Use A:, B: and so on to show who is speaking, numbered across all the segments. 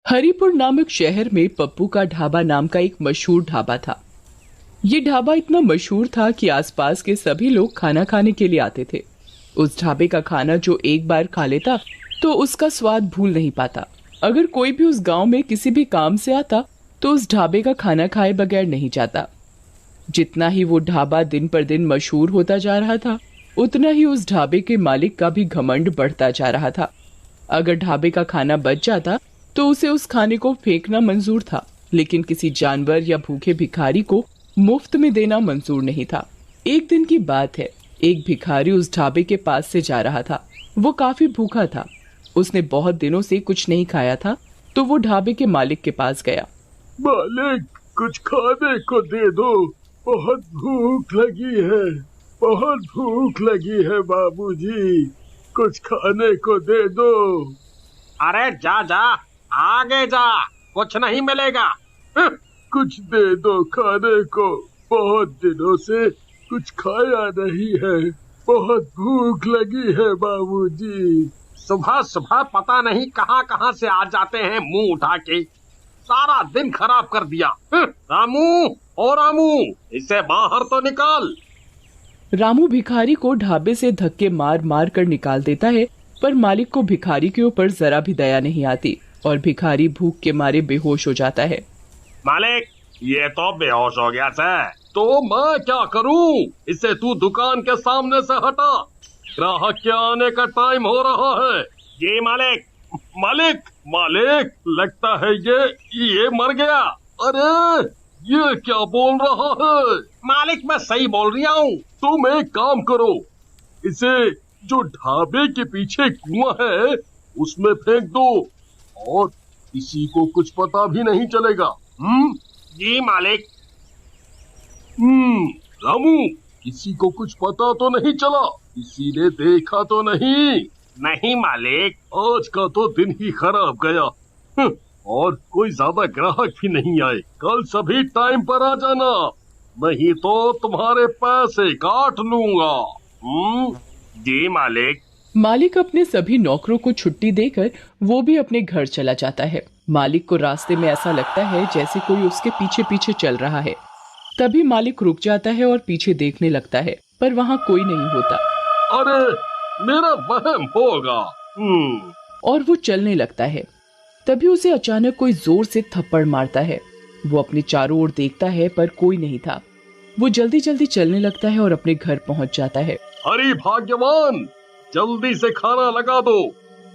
A: हरिपुर नामक शहर में पप्पू का ढाबा नाम का एक मशहूर ढाबा था। ये ढाबा इतना मशहूर था कि आसपास के सभी लोग खाना खाने के लिए आते थे। उस ढाबे का खाना जो एक बार खा लेता तो उसका स्वाद भूल नहीं पाता। अगर कोई भी उस गांव में किसी भी काम से आता तो उस ढाबे का खाना खाए बगैर नहीं जाता। जितना ही वो ढाबा दिन पर दिन मशहूर होता जा रहा था, उतना ही उस ढाबे के मालिक का भी घमंड बढ़ता जा रहा था। अगर ढाबे का खाना बच जाता तो उसे उस खाने को फेंकना मंजूर था, लेकिन किसी जानवर या भूखे भिखारी को मुफ्त में देना मंजूर नहीं था। एक दिन की बात है, एक भिखारी उस ढाबे के पास से जा रहा था। वो काफी भूखा था। उसने बहुत दिनों से कुछ नहीं खाया था, तो वो ढाबे के मालिक के पास गया।
B: मालिक, कुछ खाने को दे दो, बहुत भूख लगी है, बहुत भूख लगी है बाबूजी, कुछ खाने को दे दो।
C: अरे जा जा, आगे जा, कुछ नहीं मिलेगा।
B: कुछ दे दो खाने को, बहुत दिनों से कुछ खाया नहीं है, बहुत भूख लगी है बाबूजी।
C: सुबह सुबह पता नहीं कहां कहां से आ जाते हैं मुंह उठा के, सारा दिन खराब कर दिया। रामू, ओ रामू, इसे बाहर तो निकाल।
A: रामू भिखारी को ढाबे से धक्के मार मार कर निकाल देता है, पर मालिक को भिखारी के ऊपर जरा भी दया नहीं आती और भिखारी भूख के मारे बेहोश हो जाता है।
C: मालिक, ये तो बेहोश हो गया सर। तो मैं क्या करूं? इसे तू दुकान के सामने से हटा, ग्राहक के आने का टाइम हो रहा है। जी मालिक। मालिक, मालिक, लगता है ये मर गया। अरे ये क्या बोल रहा है? मालिक, मैं सही बोल रहा हूँ।
B: तुम एक काम करो, इसे जो ढाबे के पीछे कुआं है उसमें फेंक दो और किसी को कुछ पता भी नहीं चलेगा।
C: जी मालिक।
B: रामू, किसी को कुछ पता तो नहीं चला? किसी ने देखा तो नहीं?
C: नहीं मालिक।
B: आज का तो दिन ही खराब गया। और कोई ज्यादा ग्राहक भी नहीं आए। कल सभी टाइम पर आ जाना, नहीं तो तुम्हारे पैसे काट लूंगा।
C: जी मालिक।
A: मालिक अपने सभी नौकरों को छुट्टी देकर वो भी अपने घर चला जाता है। मालिक को रास्ते में ऐसा लगता है जैसे कोई उसके पीछे पीछे चल रहा है। तभी मालिक रुक जाता है और पीछे देखने लगता है, पर वहाँ कोई नहीं होता।
B: अरे मेरा वहम होगा।
A: और वो चलने लगता है। तभी उसे अचानक कोई जोर से थप्पड़ मारता है। वो अपने चारों ओर देखता है, पर कोई नहीं था। वो जल्दी जल्दी चलने लगता है और अपने घर पहुँच जाता है।
B: अरे भाग्यवान, जल्दी से खाना लगा दो,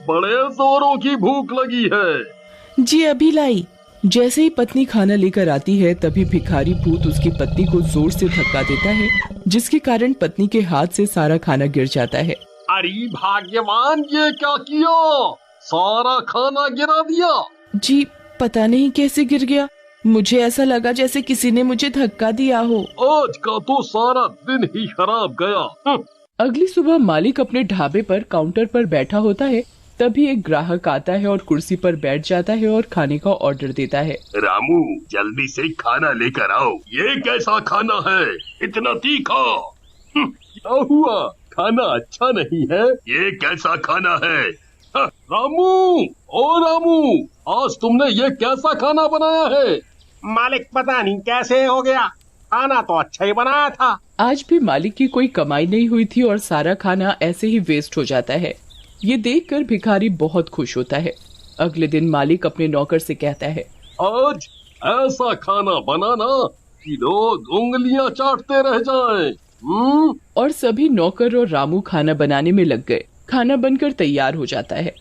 B: बड़े जोरों की भूख लगी है।
A: जी अभी लाई। जैसे ही पत्नी खाना लेकर आती है, तभी भिखारी भूत उसकी पत्नी को जोर से धक्का देता है, जिसके कारण पत्नी के हाथ से सारा खाना गिर जाता है।
B: अरे भाग्यवान, ये क्या किया? सारा खाना गिरा दिया।
A: जी पता नहीं कैसे गिर गया, मुझे ऐसा लगा जैसे किसी ने मुझे धक्का दिया हो।
B: आज का तो सारा दिन ही खराब गया।
A: अगली सुबह मालिक अपने ढाबे पर काउंटर पर बैठा होता है। तभी एक ग्राहक आता है और कुर्सी पर बैठ जाता है और खाने का ऑर्डर देता है।
B: रामू, जल्दी से खाना लेकर आओ। ये कैसा खाना है, इतना तीखा? क्या हुआ, खाना अच्छा नहीं है? ये कैसा खाना है? रामू, ओ रामू, आज तुमने ये कैसा खाना बनाया है?
C: मालिक, पता नहीं कैसे हो गया, खाना तो अच्छा ही बनाया था।
A: आज भी मालिक की कोई कमाई नहीं हुई थी और सारा खाना ऐसे ही वेस्ट हो जाता है। ये देखकर भिखारी बहुत खुश होता है। अगले दिन मालिक अपने नौकर से कहता है,
B: आज ऐसा खाना बनाना कि लोग उंगलियां चाटते रह जाएं।
A: और सभी नौकर और रामू खाना बनाने में लग गए। खाना बनकर तैयार हो जाता है।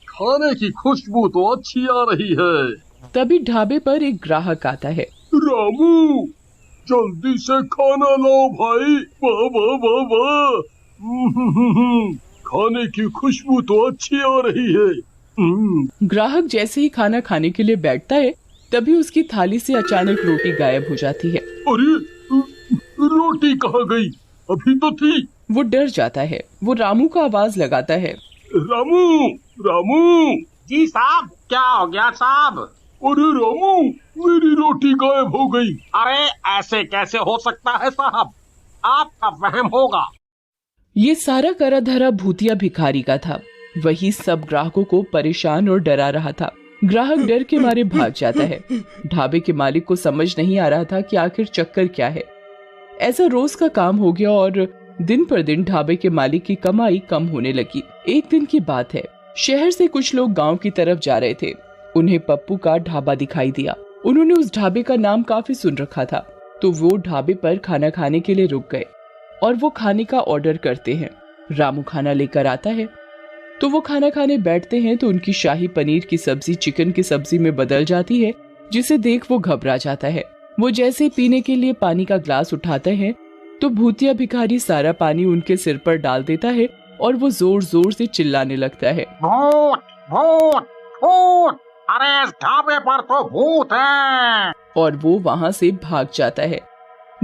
B: खाने की खुशबू तो अच्छी आ रही है।
A: तभी ढाबे पर एक ग्राहक आता है।
B: रामू, जल्दी से खाना लाओ भाई। वाह वाह वाह वाह, खाने की खुशबू तो अच्छी आ रही है।
A: ग्राहक जैसे ही खाना खाने के लिए बैठता है, तभी उसकी थाली से अचानक रोटी गायब हो जाती है।
B: अरे रोटी कहाँ गई? अभी तो थी।
A: वो डर जाता है। वो रामू का आवाज लगाता है।
B: रामू, रामू।
C: जी साहब, क्या हो गया साहब?
B: अरे रामू, मेरी रोटी गायब हो गई।
C: अरे ऐसे कैसे हो सकता है साहब? आपका वहम होगा।
A: ये सारा करा धरा भूतिया भिखारी का था। वही सब ग्राहकों को परेशान और डरा रहा था। ग्राहक डर के मारे भाग जाता है। ढाबे के मालिक को समझ नहीं आ रहा था कि आखिर चक्कर क्या है। ऐसा रोज का काम हो गया और दिन पर दिन ढाबे के मालिक की कमाई कम होने लगी। एक दिन की बात है, शहर से कुछ लोग गांव की तरफ जा रहे थे। उन्हें पप्पू का ढाबा दिखाई दिया। उन्होंने उस ढाबे का नाम काफी सुन रखा था, तो वो ढाबे पर खाना खाने के लिए रुक गए और वो खाने का ऑर्डर करते हैं। रामू खाना लेकर आता है तो वो खाना खाने बैठते हैं तो उनकी शाही पनीर की सब्जी चिकन की सब्जी में बदल जाती है, जिसे देख वो घबरा जाता है। वो जैसे पीने के लिए पानी का ग्लास उठाते हैं तो भूतिया भिखारी सारा पानी उनके सिर पर डाल देता है और वो जोर जोर से चिल्लाने लगता है,
C: भूत भूत भूत, अरे इस ढाबे पर तो भूत है।
A: और वो वहां से भाग जाता है।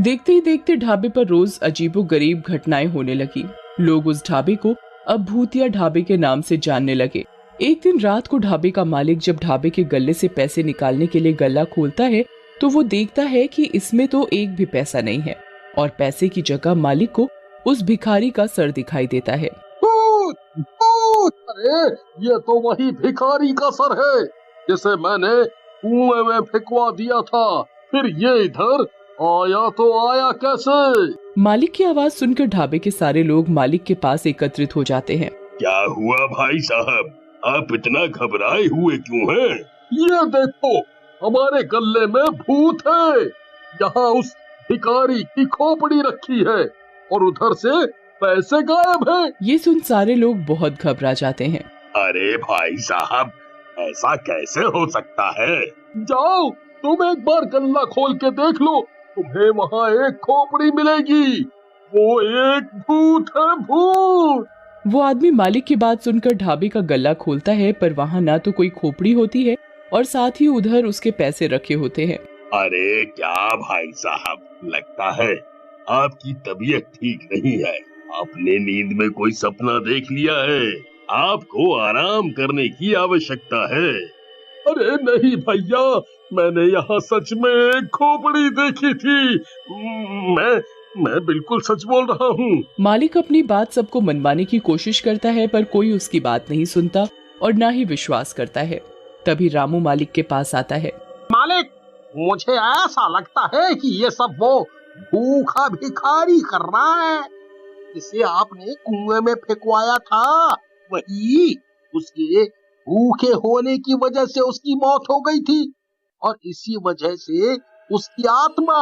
A: देखते ही देखते ढाबे पर रोज अजीबोगरीब घटनाएं होने लगी। लोग उस ढाबे को अब भूतिया ढाबे के नाम से जानने लगे। एक दिन रात को ढाबे का मालिक जब ढाबे के गल्ले से पैसे निकालने के लिए गल्ला खोलता है तो वो देखता है कि इसमें तो एक भी पैसा नहीं है और पैसे की जगह मालिक को उस भिखारी का सर दिखाई देता है।
B: भूत भूत, अरे ये तो वही भिखारी का सर है जिसे मैंने कुएं में फेंकवा दिया था। फिर ये इधर आया तो आया कैसे?
A: मालिक की आवाज सुनकर ढाबे के सारे लोग मालिक के पास एकत्रित हो जाते हैं।
B: क्या हुआ भाई साहब, आप इतना घबराए हुए क्यों हैं? ये देखो, हमारे गल्ले में भूत है। यहाँ उस भिखारी की खोपड़ी रखी है और उधर से पैसे गायब हैं।
A: ये सुन सारे लोग बहुत घबरा जाते हैं।
B: अरे भाई साहब, ऐसा कैसे हो सकता है? जाओ, तुम एक बार गल्ला खोल के देख लो, तुम्हें वहाँ एक खोपड़ी मिलेगी। वो एक भूत है, भूत।
A: वो आदमी मालिक की बात सुनकर ढाबे का गल्ला खोलता है, पर वहाँ ना तो कोई खोपड़ी होती है और साथ ही उधर उसके पैसे रखे होते हैं।
B: अरे क्या भाई साहब, लगता है आपकी तबीयत ठीक नहीं है। आपने नींद में कोई सपना देख लिया है। आपको आराम करने की आवश्यकता है। अरे नहीं भैया, मैंने यहाँ सच में एक खोपड़ी देखी थी। मैं बिल्कुल सच बोल रहा हूँ।
A: मालिक अपनी बात सबको मनवाने की कोशिश करता है, पर कोई उसकी बात नहीं सुनता और ना ही विश्वास करता है। तभी रामू मालिक के पास आता है।
C: मालिक, मुझे ऐसा लगता है कि ये सब वो भूखा भिखारी कर रहा है जिसे आपने कुएं में फेंकवाया था। वही उसके भूखे होने की वजह से उसकी मौत हो गई थी और इसी वजह से उसकी आत्मा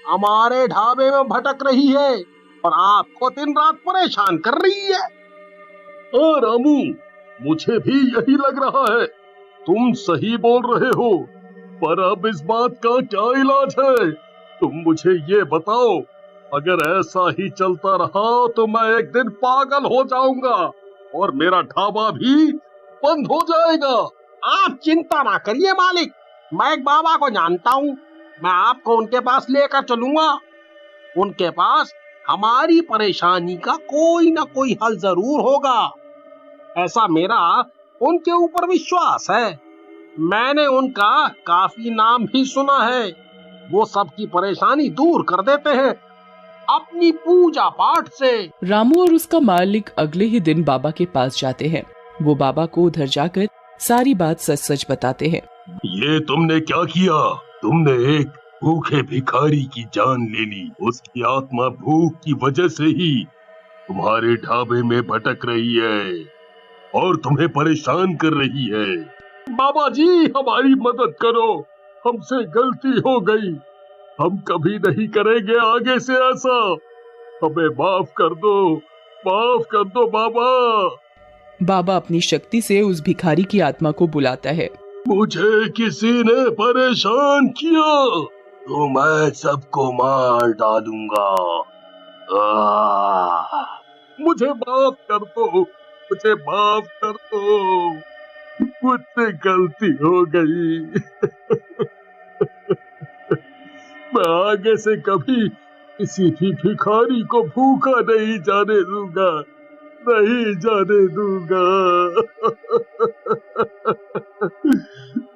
C: हमारे ढाबे में भटक रही है और आपको दिन रात परेशान कर रही है।
B: रामू, मुझे भी यही लग रहा है। तुम सही बोल रहे हो, पर अब इस बात का क्या इलाज है? तुम मुझे ये बताओ। अगर ऐसा ही चलता रहा तो मैं एक दिन पागल हो जाऊंगा और मेरा ढाबा भी बंद हो जाएगा।
C: आप चिंता ना करिए मालिक, मैं एक बाबा को जानता हूँ। मैं आपको उनके पास लेकर चलूंगा। उनके पास हमारी परेशानी का कोई ना कोई हल जरूर होगा। ऐसा मेरा उनके ऊपर विश्वास है। मैंने उनका काफी नाम भी सुना है। वो सबकी परेशानी दूर कर देते हैं अपनी पूजा पाठ से।
A: रामू और उसका मालिक अगले ही दिन बाबा के पास जाते हैं। वो बाबा को उधर जाकर सारी बात सच सच बताते हैं।
B: ये तुमने क्या किया? तुमने एक भूखे भिखारी की जान ले ली। उसकी आत्मा भूख की वजह से ही तुम्हारे ढाबे में भटक रही है और तुम्हें परेशान कर रही है। बाबा जी, हमारी मदद करो, हमसे गलती हो गई। हम कभी नहीं करेंगे आगे से ऐसा। हमें माफ कर दो बाबा।
A: बाबा अपनी शक्ति से उस भिखारी की आत्मा को बुलाता है।
B: मुझे किसी ने परेशान किया तो मैं सबको मार डालूंगा। मुझे माफ कर दो, मुझे माफ कर दो, मुझसे गलती हो गई। मैं आगे से कभी किसी भी भिखारी को भूखा नहीं जाने दूंगा, नहीं जाने दूंगा।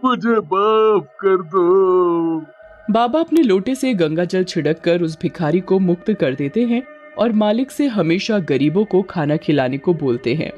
B: मुझे माफ कर दो।
A: बाबा अपने लोटे से गंगा जल छिड़क कर उस भिखारी को मुक्त कर देते हैं और मालिक से हमेशा गरीबों को खाना खिलाने को बोलते हैं।